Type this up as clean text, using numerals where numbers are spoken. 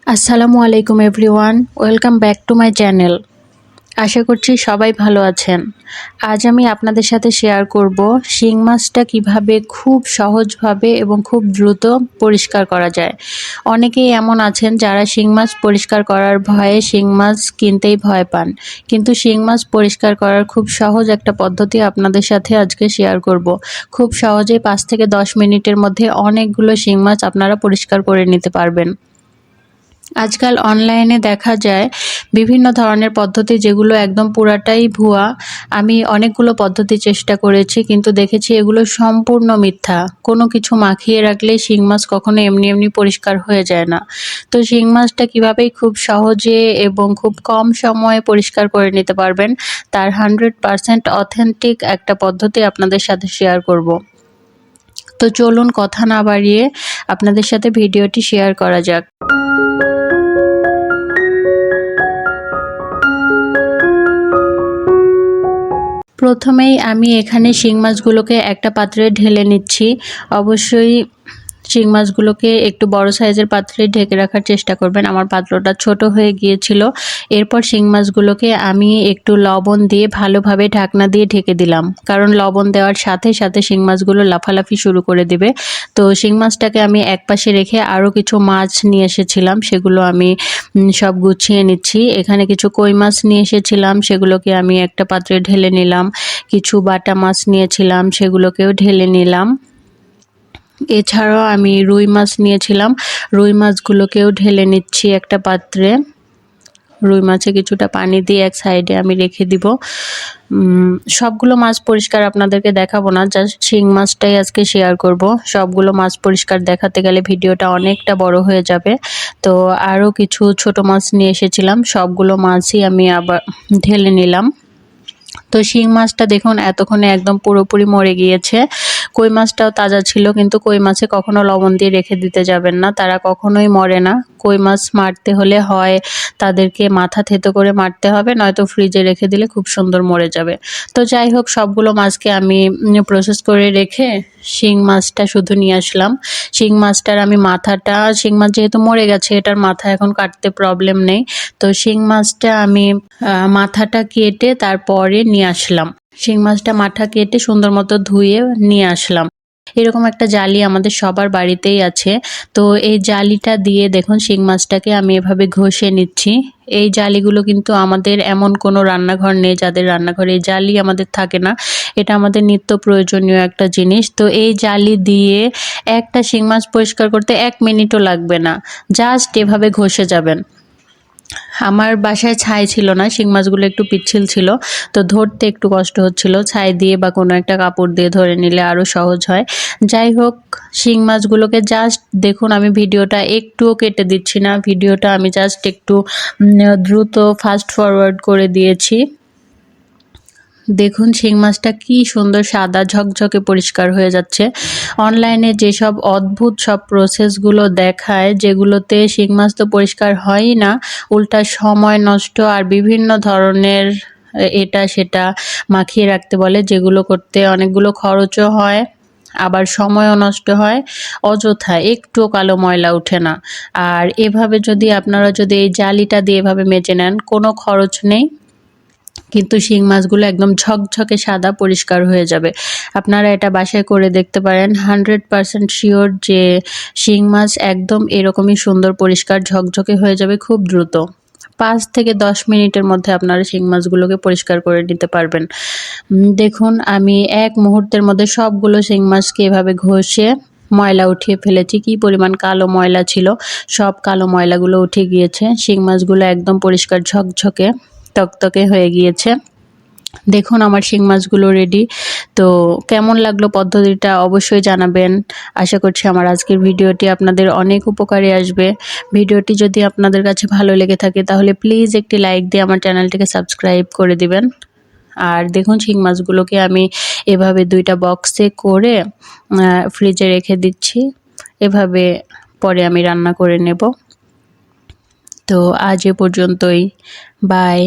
আসসালামু আলাইকুম everyone, welcome back to my channel. আশা করছি সবাই ভালো আছেন। আজ আমি আপনাদের সাথে শেয়ার করব শিং মাছটা কিভাবে খুব সহজভাবে এবং খুব দ্রুত পরিষ্কার করা যায়। অনেকেই এমন আছেন যারা শিং মাছ পরিষ্কার করার ভয়ে শিং মাছ কিনতেই ভয় পান, কিন্তু শিং মাছ পরিষ্কার করার খুব সহজ একটা পদ্ধতি আপনাদের সাথে আজকে শেয়ার করব। খুব সহজেই 5 থেকে 10 মিনিটের মধ্যে অনেকগুলো শিং মাছ আপনারা পরিষ্কার করে নিতে পারবেন। আজকাল অনলাইনে দেখা যায় বিভিন্ন ধরনের পদ্ধতি, যেগুলো একদম পুরাটাই ভুয়া। আমি অনেকগুলো পদ্ধতি চেষ্টা করেছি, কিন্তু দেখেছি এগুলো সম্পূর্ণ মিথ্যা। কোনো কিছু মাখিয়ে রাখলে শিং মাছ কখনো এমনি এমনি পরিষ্কার হয়ে যায় না। তো শিং মাছটা কীভাবেই খুব সহজে এবং খুব কম সময়ে পরিষ্কার করে নিতে পারবেন, তার 100% অথেন্টিক একটা পদ্ধতি আপনাদের সাথে শেয়ার করব। তো চলুন কথা না বাড়িয়ে আপনাদের সাথে ভিডিওটি শেয়ার করা যাক। প্রথমেই আমি এখানে শিং মাছগুলোকে একটা পাত্রে ঢেলে নিচ্ছি। অবশ্যই শিং মাছগুলোকে একটু বড় সাইজের পাত্রে ঢেকে রাখার চেষ্টা করবেন। আমার পাত্রটা ছোট হয়ে গিয়েছিল। এরপর শিং মাছগুলোকে আমি একটু লবণ দিয়ে ভালোভাবে ঢাকনা দিয়ে ঢেকে দিলাম, কারণ লবণ দেওয়ার সাথে সাথে শিং মাছগুলো লাফালাফি শুরু করে দেবে। তো শিং মাছটাকে আমি একপাশে রেখে আরও কিছু মাছ নিয়ে এসেছিলাম, সেগুলো আমি সব গুছিয়ে নিচ্ছি। এখানে কিছু কই মাছ নিয়ে এসেছিলাম, সেগুলোকে আমি একটা পাত্রে ঢেলে নিলাম। কিছু বাটা মাছ নিয়েছিলাম, সেগুলোকেও ঢেলে নিলাম। এছাড়াও আমি রুই মাছ নিয়েছিলাম, রুই মাছগুলোকেও ঢেলে নিচ্ছি একটা পাত্রে। রুই মাছে কিছুটা পানি দিয়ে এক সাইডে আমি রেখে দিব। সবগুলো মাছ পরিষ্কার আপনাদেরকে দেখাবো না, জাস্ট শিং মাছটাই আজকে শেয়ার করব। সবগুলো মাছ পরিষ্কার দেখাতে গেলে ভিডিওটা অনেকটা বড় হয়ে যাবে। তো আরও কিছু ছোট মাছ নিয়ে এসেছিলাম, সবগুলো মাছই আমি আবার ঢেলে নিলাম। তো শিং মাছটা দেখুন এতক্ষণে একদম পুরোপুরি মরে গিয়েছে। কই মাছটাও তাজা ছিল, কিন্তু কই মাছে কখনো লবণ দিয়ে রেখে দিতে যাবেন না, তারা কখনোই মরে না। কই মাছ মারতে হলে হয় তাদেরকে মাথা থেতো করে মারতে হবে, নয়তো ফ্রিজে রেখে দিলে খুব সুন্দর মরে যাবে। তো যাই হোক, সবগুলো মাছকে আমি প্রসেস করে রেখে শিং মাছটা শুধু নিয়ে আসলাম। শিং মাছটার আমি মাথাটা, শিং মাছ যেহেতু মরে গেছে এটার মাথা এখন কাটতে প্রবলেম নেই। তো শিং মাছটা আমি মাথাটা কেটে তারপরে নিয়ে আসলাম। শিং মাছটা মাথা কেটে সুন্দর মতো ধুয়ে নিয়ে আসলাম। এরকম একটা জালি আমাদের সবার বাড়িতেই আছে। তো এই জালিটা দিয়ে দেখুন শিং মাছটাকে আমি এভাবে ঘষে নিচ্ছি। এই জালিগুলো কিন্তু আমাদের এমন কোনো রান্নাঘর নেই যাদের রান্নাঘরে এই জালি আমাদের থাকে না। এটা আমাদের নিত্য প্রয়োজনীয় একটা জিনিস। তো এই জালি দিয়ে একটা শিং মাছ পরিষ্কার করতে 1 মিনিটও লাগবে না, জাস্ট এভাবে ঘষে যাবেন। আমার বাসায় ছাই ছিল না, শিং মাছগুলো একটু পিচ্ছিল ছিল, তো ধরতে একটু কষ্ট হচ্ছিল। ছাই দিয়ে বা কোনো একটা কাপড় দিয়ে ধরে নিলে আরও সহজ হয়। যাই হোক, শিং মাছগুলোকে জাস্ট দেখুন, আমি ভিডিওটা একটুও কেটে দিচ্ছি না, ভিডিওটা আমি জাস্ট একটু দ্রুত ফাস্ট ফরওয়ার্ড করে দিয়েছি। দেখুন শিং মাছটা কি সুন্দর সাদা ঝকঝকে পরিষ্কার হয়ে যাচ্ছে। অনলাইনে যেসব অদ্ভুত সব প্রসেসগুলো দেখায়, যেগুলোতে শিং মাছ তো পরিষ্কার হয়ই না, উল্টা সময় নষ্ট আর বিভিন্ন ধরনের এটা সেটা মাখিয়ে রাখতে বলে, যেগুলো করতে অনেকগুলো খরচও হয়, আবার সময়ও নষ্ট হয় অযথা, একটুও কালো ময়লা ওঠে না। আর এভাবে আপনারা যদি এই জালিটা দিয়ে এভাবে মেজে নেন, কোনো খরচ নেই, কিন্তু শিং মাছগুলো একদম ঝকঝকে সাদা পরিষ্কার হয়ে যাবে। আপনারা এটা বাসায় করে দেখতে পারেন। 100% শিওর যে শিং মাছ একদম এরকমই সুন্দর পরিষ্কার ঝকঝকে হয়ে যাবে খুব দ্রুত। 5 থেকে 10 মিনিটের মধ্যে আপনারা শিং মাছগুলোকে পরিষ্কার করে নিতে পারবেন। দেখুন আমি এক মুহূর্তের মধ্যে সবগুলো শিং মাছকে এভাবে ঘষে ময়লা উঠিয়ে ফেলেছি। কি পরিমাণ কালো ময়লা ছিল, সব কালো ময়লাগুলো উঠে গিয়েছে। শিং মাছগুলো একদম পরিষ্কার ঝকঝকে তকতকে হয়ে গিয়েছে। দেখুন আমার শিং মাছগুলো রেডি। তো কেমন লাগলো পদ্ধতিটা অবশ্যই জানাবেন। আশা করছি আমার আজকের ভিডিওটি আপনাদের অনেক উপকারে আসবে। ভিডিওটি যদি আপনাদের কাছে ভালো লেগে থাকে তাহলে প্লিজ একটি লাইক দিয়ে আমার চ্যানেলটিকে সাবস্ক্রাইব করে দিবেন। আর দেখুন শিং মাছগুলোকে আমি এভাবে 2টা বক্সে করে ফ্রিজে রেখে দিচ্ছি। এভাবে পরে আমি রান্না করে নেব। তো আজ এ পর্যন্তই, বাই।